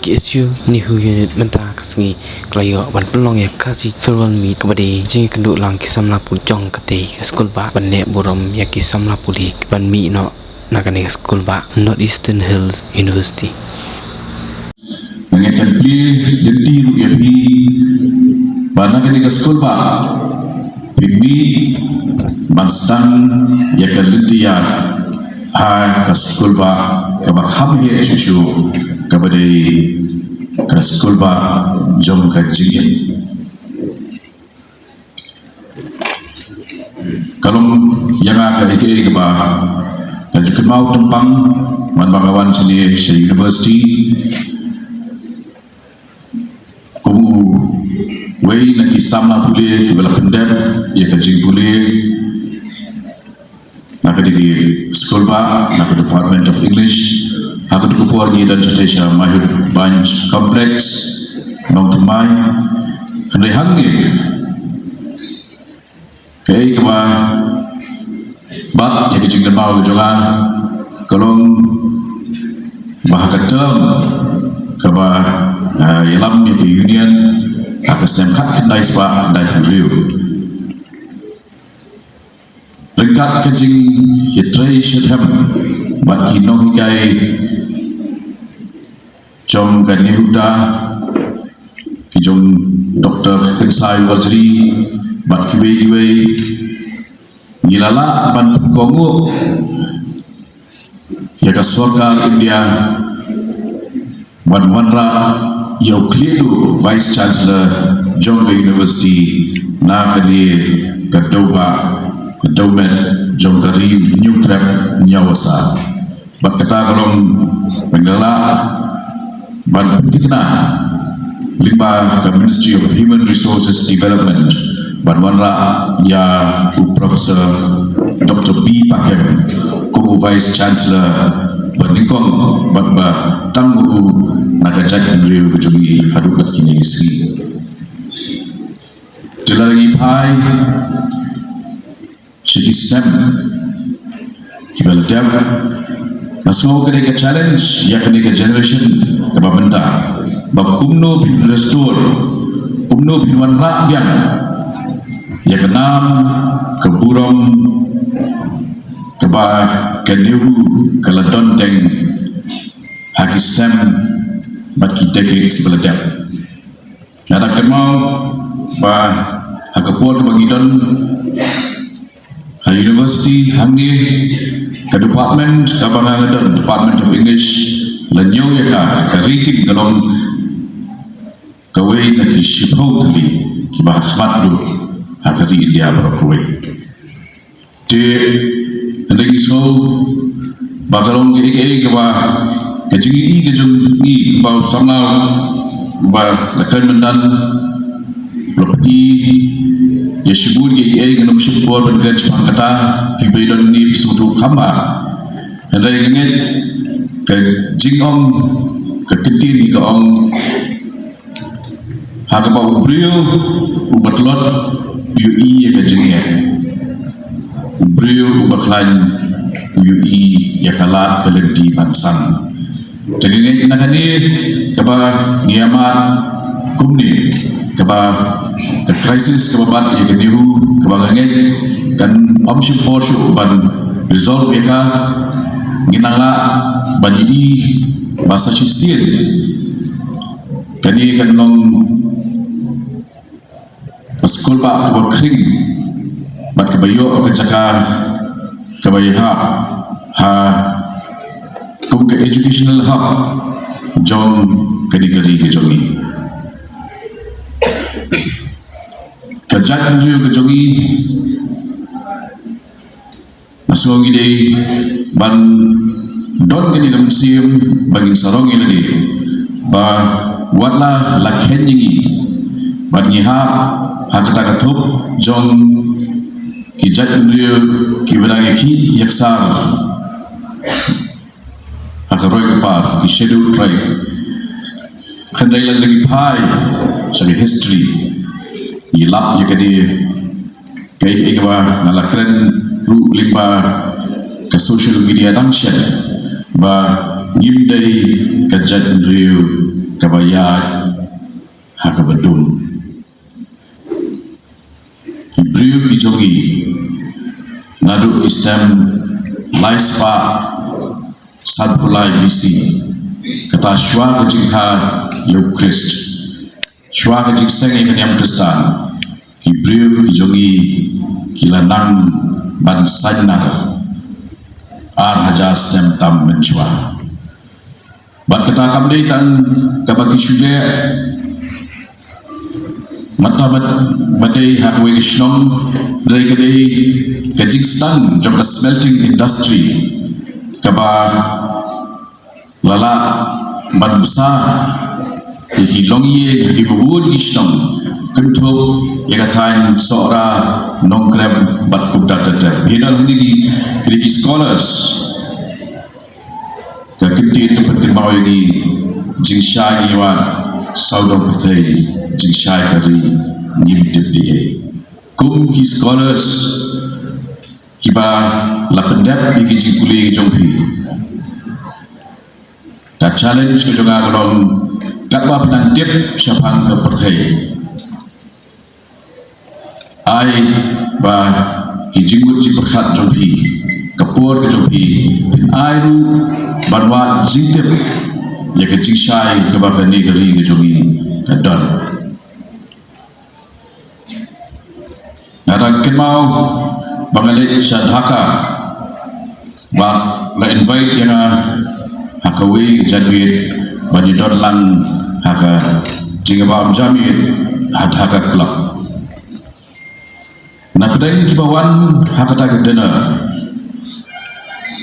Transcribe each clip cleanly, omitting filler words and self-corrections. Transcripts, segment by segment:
KSU Nihu unit mentah kesengi kelayo ban pelong ya kasih firwan mi kebade jing kenduk lang kisam lapu jong kate ke skul ba banek borom ya kisam lapu di ban mi no nakane ke skul ba Northeastern Hills University mengetan pli jadi ya bi ban nakane ke skul ba bimi manstan ya kelintia ha ke skul ba ke bakham he eshu kepada ke skul ba jom ka jingin kalau yang agak ike ke ba juga mau tempang man bagawan sini Syekh University kumu wei nak sama boleh kibala pendep ya ka jing boleh nak di skul ba nak Department of English aku tu keluarga dan cerita mahir banyak kompleks nong temai hendak hangi kaya keba bab yang kecil mau juga kalau bahagian keba yalam yang union akan sedang kat kendai sebab dan review ringkat kecil hitrai syedham bat kinong hikai jom kan Yehuda jom Dr. Kensai Wajri bat kiwe ngilala ban kongo ya ka surga India ban wanra Euclidu Vice Chancellor Jombe University na kali kadoba kadomen jom kari new trap nyawasa bat kata kalau mengelala ban pentingna limba ke Ministry of Human Resources Development ban wanra ya Professor Dr. B. Pakem ku Vice Chancellor bernikong ban ba tanggu nagajak Andrew kejungi hadukat kini isi jelagi pai Syekh Islam kibal dab masuk ke challenge ya ke generation ke babenta bab kumno bin restore kumno bin wan rakyat ya ke nam ke burom ke ba ke nehu ke ladon teng Pakistan bat ki decades ke beladap ada kemau ba hakapot bangidon ha university hamni ke department kabangan Department of English lanyo ya ka rating galong kawai na ki shibhotli ki ba khmat do hakari India barakawai te ndegi so ba galong ke ba ke jingi ke jung i ba samna ba la kalmandan lopi ya shibur ke ganam shibur ban grach pangkata ki beidon ni sudu khamba ndai nget ke jingong ke ketin ke ong hakaba ubrio ubatlot ui ke jingnya ubrio ubaklan ui ya kala keledi bansang jadi nget nakani kaba ngiamat kumni kaba ke crisis kaba bat ya ke nihu kaba nget kan omship porshu ban resolve ya ka nginala bani bahasa sisir kani kan long sekolah ba ke kring bat ke bayo ke caka ke bayha ha kum ke educational hub jong kani kari ke jongi kajak nju ke jongi masuk ide ban don kini ke museum bagi sarong ini di ba watla lakhen yingi ban ngihap hakata katup jong kijat ndriyo kibelang ki yaksar akaroy kapar ki schedule tribe khandai lagi pai sebagai history ilap yakadi kai ba nalakren ru limba ke social media tangsian ba ngimdai ke jadriu ke bayat ha ke bedum kibriu ki jogi nadu istem laispa sadpulai bisi kata shwa ke jingha yu Christ shwa ke jing sengi kenyam Kristan kibriu ki jogi kilanang ban sajnar ar hajas jam tam menchua bat kata kamdei tan kabagi syude matabat badai hakwe gishnong dari kadai Kazakhstan jom smelting industry kaba lala ban besar hilongi hibubun gishnong kentuk yang katakan seorang nongkrem bat kuda tetap bidang ini di scholars kekentir keperkemau ini jingshai iwan saudara petai jingshai kari ngimtip dia kum ki scholars kiba lapendap bigi jingkuli jongpi da challenge ke jonga golong katwa penantip syapang ke petai ai ba hijingut ji berkat jompi kapur ke jompi pin ai ru banwa jingtip ya ke jingshai ke ba ni gari ke jomi kadon nara kemau bangale syadhaka ba la invite yana hakawe jadwit banidon lang haka jingaba jamit hadhaka club na pedai kibawan hakata ke dana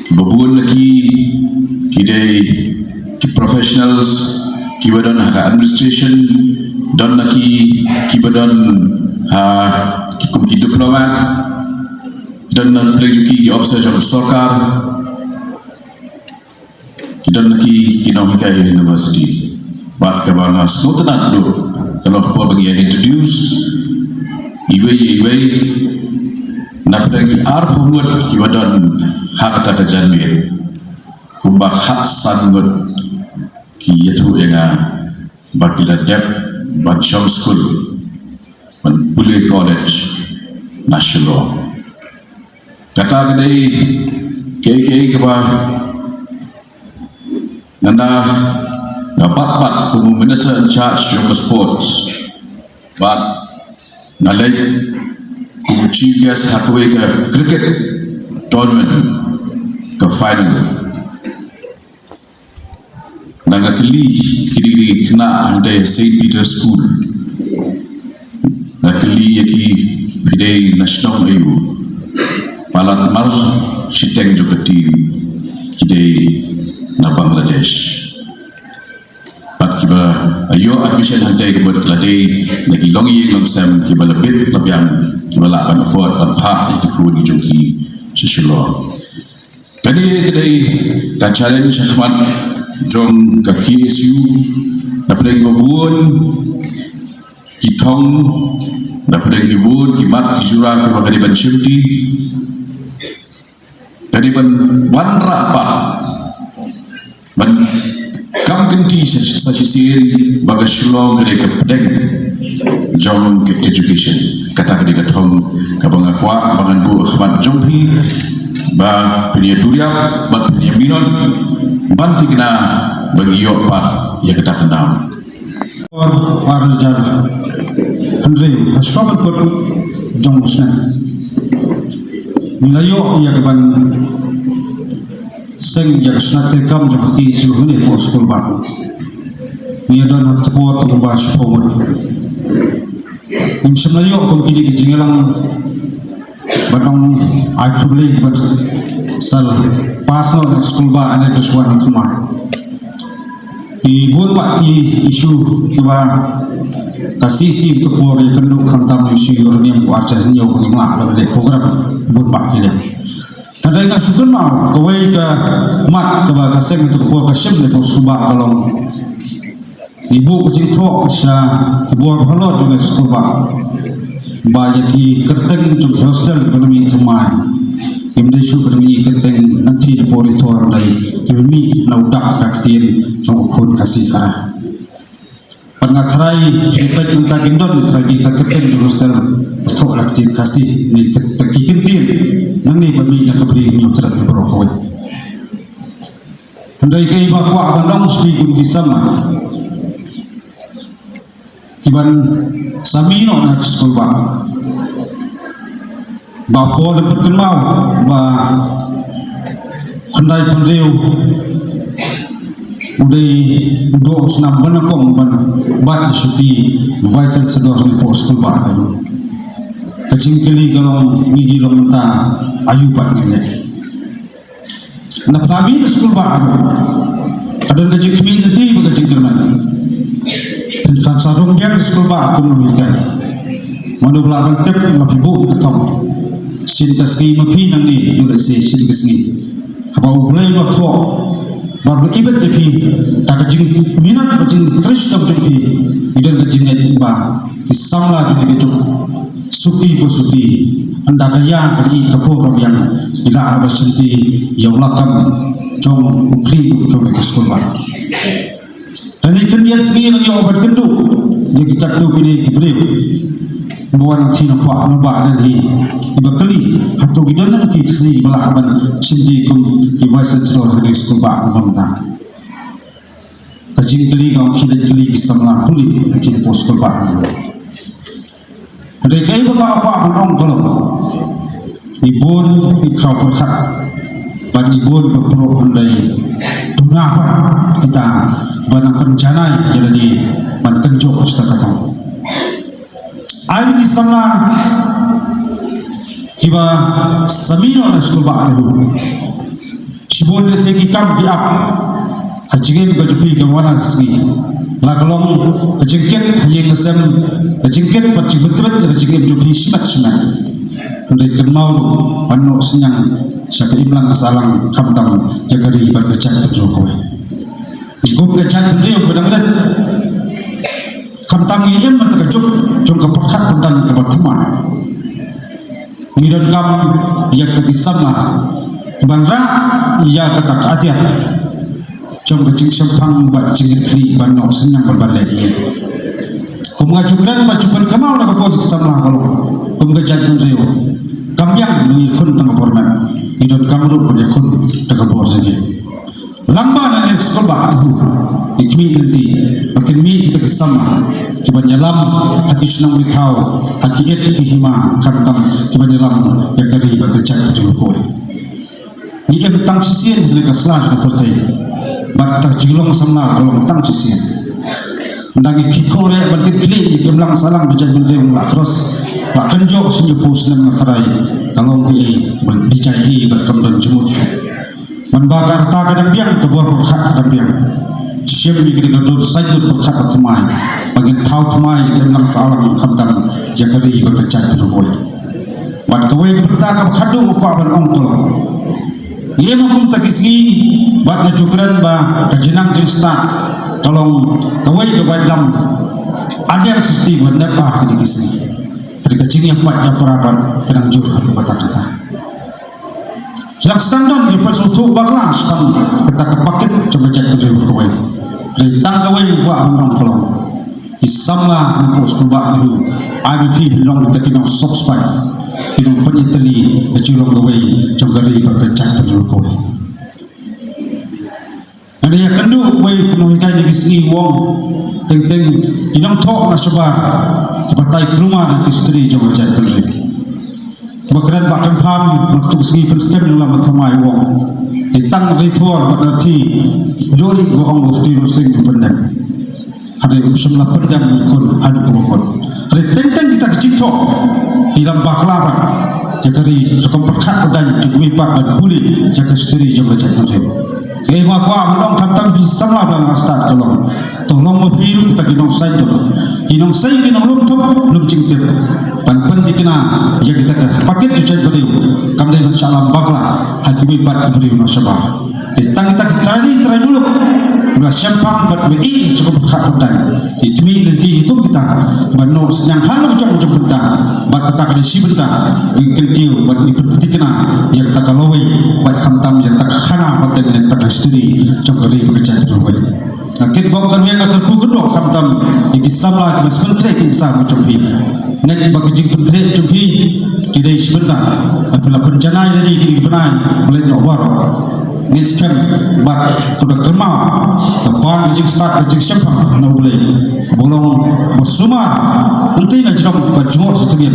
kibabun lagi kidai ki professionals kibadon haka administration don lagi kibadon ha kikum ki diplomat don prejuki ki officer jam sarkar kidon lagi kinau hikai university bat kabanga smotanan do kalau ko bagi introduce iwe na pedagi ar pumut ki wadon hakata ka janmir kumba hatsan ngut ki yetu enga bakila dep ban sham school ban Bule college national kata kadai ke ba nanda dapat kumu minister in charge of sports but nalai chief guest hakwe ka cricket tournament ka final nanga kili kiri kena ande St. Peter School nakili yaki bidai national ayu malat mar shiteng jogati kidai na Bangladesh kiba ayo admission hantai kiba ladai lagi longi longsam kiba lebih lebihan kiba la ban afford ban pa iku ni joki chisilo tadi kedai ka challenge khmat jom ka KSU dapre kiba buon kitong dapre kiba buon kimat kijura kiba kadi ban shimti kadi ban rapat ban kam kenti sasisir baga shulong gede ke pedeng jom ke education kata gede ke thong ka banga kwa bangan bu khmat jompi ba punya duriap ba punya minon banti kena bagi yo pa ya kata kenam war jar andre aswabat kot jom usna nilayo ya ke ban seng yang snate kam jo ki suhune ko school ba ni don hak support to ba support im semayo ko kini ki jingelang batong actually but sal pass no school ba ane to swan tuma i bol ba ki issue ki ba kasisi to por kandu khantam issue yor niam ko archa nyo ko ma le program bol ba ki le tadai ka sukun mau kawai ka mat ka ba ka seng tu ko ka shem le ko suba kalong ibu ko jing tho sa ibu bhalo tu le suba ba ya ki kerteng tu hostel ko mi thamai imde shu bermi keteng nanti di pori tuar dai kemi na udak dak tien jong khon kasih kara pangatrai hipet unta gendon tragi ta keteng di hostel tok lak tien kasih ni keteki kentin nang ni bermi na kabri mi utra berokoi andai kai ba kwa bandong spi kun kisama kiban samino na skul ba po dapat kenal ba kandai pandeu udai udo senam banakom ban bat supi vice chancellor ni pos skul ba kacing kili galong nigi lomta ayubat ni na prami skul ba kadang kacing community ba kacing kerman dan sarung yang skul ba komunikai manu belaran tep mafibu ketong sintas ki mafi nang ni yule se sintas ni habau bulai no tho baru ibet ki tak jing minat jing trish tak jing idan ka jing net ba isangla ni ke suki ko suki anda ka yang kali ka program yang ila arba sinti yaulakam jong ukri tu jong ke skol ba dan ikan dia sendiri yang obat kendu dia kita tu pilih kibril buat cina pak nubak dari ibakali atau gidan nak kisi balaban sindi kum device teror dari skul pak nubak kacing kali kau kili kisamlah puli kacing pos skul pak ada kai apa menong kalau ibun ikrau perkat ban ibun berpro andai tunapa kita banang rencana jadi ban kenjok kita kata Ayo di sana kiba samino na skul ba alu sibon de segi kam di ap hajige ga jupi ga wana ski laglong kejengket haye ngesem kejengket pat jibetbet kejengket jupi simat simat ndai kenmau panno senyang saka imlang kesalang kamtam jagari bar kecak jokowi igum kecak dia benar-benar kamtam iem mata kejuk jong kepekat dan kebatuma ngiran kam ia kita sama bandra ia kata kajian jong kecing sempang buat cingit kli banok senang berbalai ia kumajukran pacupan kamau nak posisi sama kalau kumgajat menrio kam yang mengikun tengah format ngiran kam ru berikun tengah posisi lamba dan sekolah aku ikmi nanti makin mi kita kesama kiban nyalam haki senang mitau haki et hima kantam kiban nyalam ya kari bakecak di koi ni em tang sisien le kaslah na pertai bat tak jilong samna golong tang sisien ndangi kikore bakin kli kemlang salang bijak bende la terus la kenjo sinju pus nem matarai kalau ki bijai berkam dan jemut membakar tak kadang biang kebuah perkat kadang biang siap ni kena gadur saja perkat temai bagian tahu temai jika menang salam kamtam jakari berkecak berboy bat kawai bertakap khadu apa ban ongkol ia makum takisgi bat ngajukran ba kajenang jeng start tolong kawai ke badlam ada yang sesti benar bah kisgi dari kecing yang pat japaraban kadang jur kata-kata jak standon di pesutu baklas kan kita kepaket coba cek berdiri kawai dari tang kawai buat menang kolong isamlah empos kubak itu IBP belong kita kena subscribe kena penyeteli kecilong kawai coba dari berkecak berdiri kawai ada yang kendu kawai penuhi kain di sini wong teng-teng inang tok na sebar kepatai rumah dan istri coba cek berdiri bakaran bakal paham waktu segi penstem dalam mathamai wong ditang ritual berarti jori wong mesti rusing pendek ada semula pendam ikut adu kumukut ada tentang kita kecito dalam baklaban jakari sekom perkat dan jukmipak dan puli jaga istri jaga jaga kaya makwa menong kantang bisa lah dalam astad tolong membiru kita kinong say kinong lumtup lum cingtip pan dikena ya kita ke paket cucai beriu kamdai masyaallah bakla hakimi bat beriu nasabah tentang kita terai dulu belas sempang bat mei cukup khak pedai itmi lenti itu kita bano yang halu jauh kita bat kata kada si benta kentiu bat ni pertikna yang kata kalawe bat kamtam yang tak khana bat yang tak studi cokri bekerja berwe nakit bok kan yang akan ku gedok kamtam di sabla mas pentre ki sa mucopi nek bak jing pentre copi kidai sebentar apabila bencana jadi kini benar boleh nowar niskan bat kuda kerma tepan jing start jing siapa no boleh bolong bersuma nanti nak jeram berjumur setemin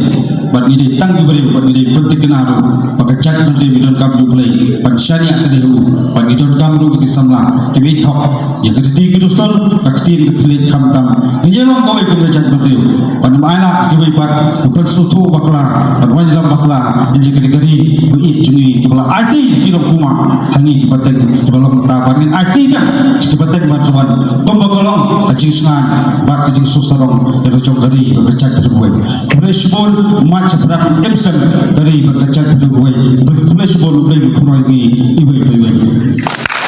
bat ini tanggi beri bat ini penting kenaru pakai cat menteri bidon kamu boleh bat syariah terdehu bat bidon kamu bagi samla kebit hok ya kediti keduston kaktin ketlik kamtam injelong kau ikut cat menteri bat mana kebit bat bersutu bakla bat wajib bakla injil kedegari beit juni kepala IT kilo kuma hangi kebateng kebalong tabarin IT nya kebateng bantuan pembakolong kacing sengan bat kacing susarong yang cokari berkecat berbuai boleh sebut macam berang emsen dari berkecat berbuai boleh sebut boleh berkurang ini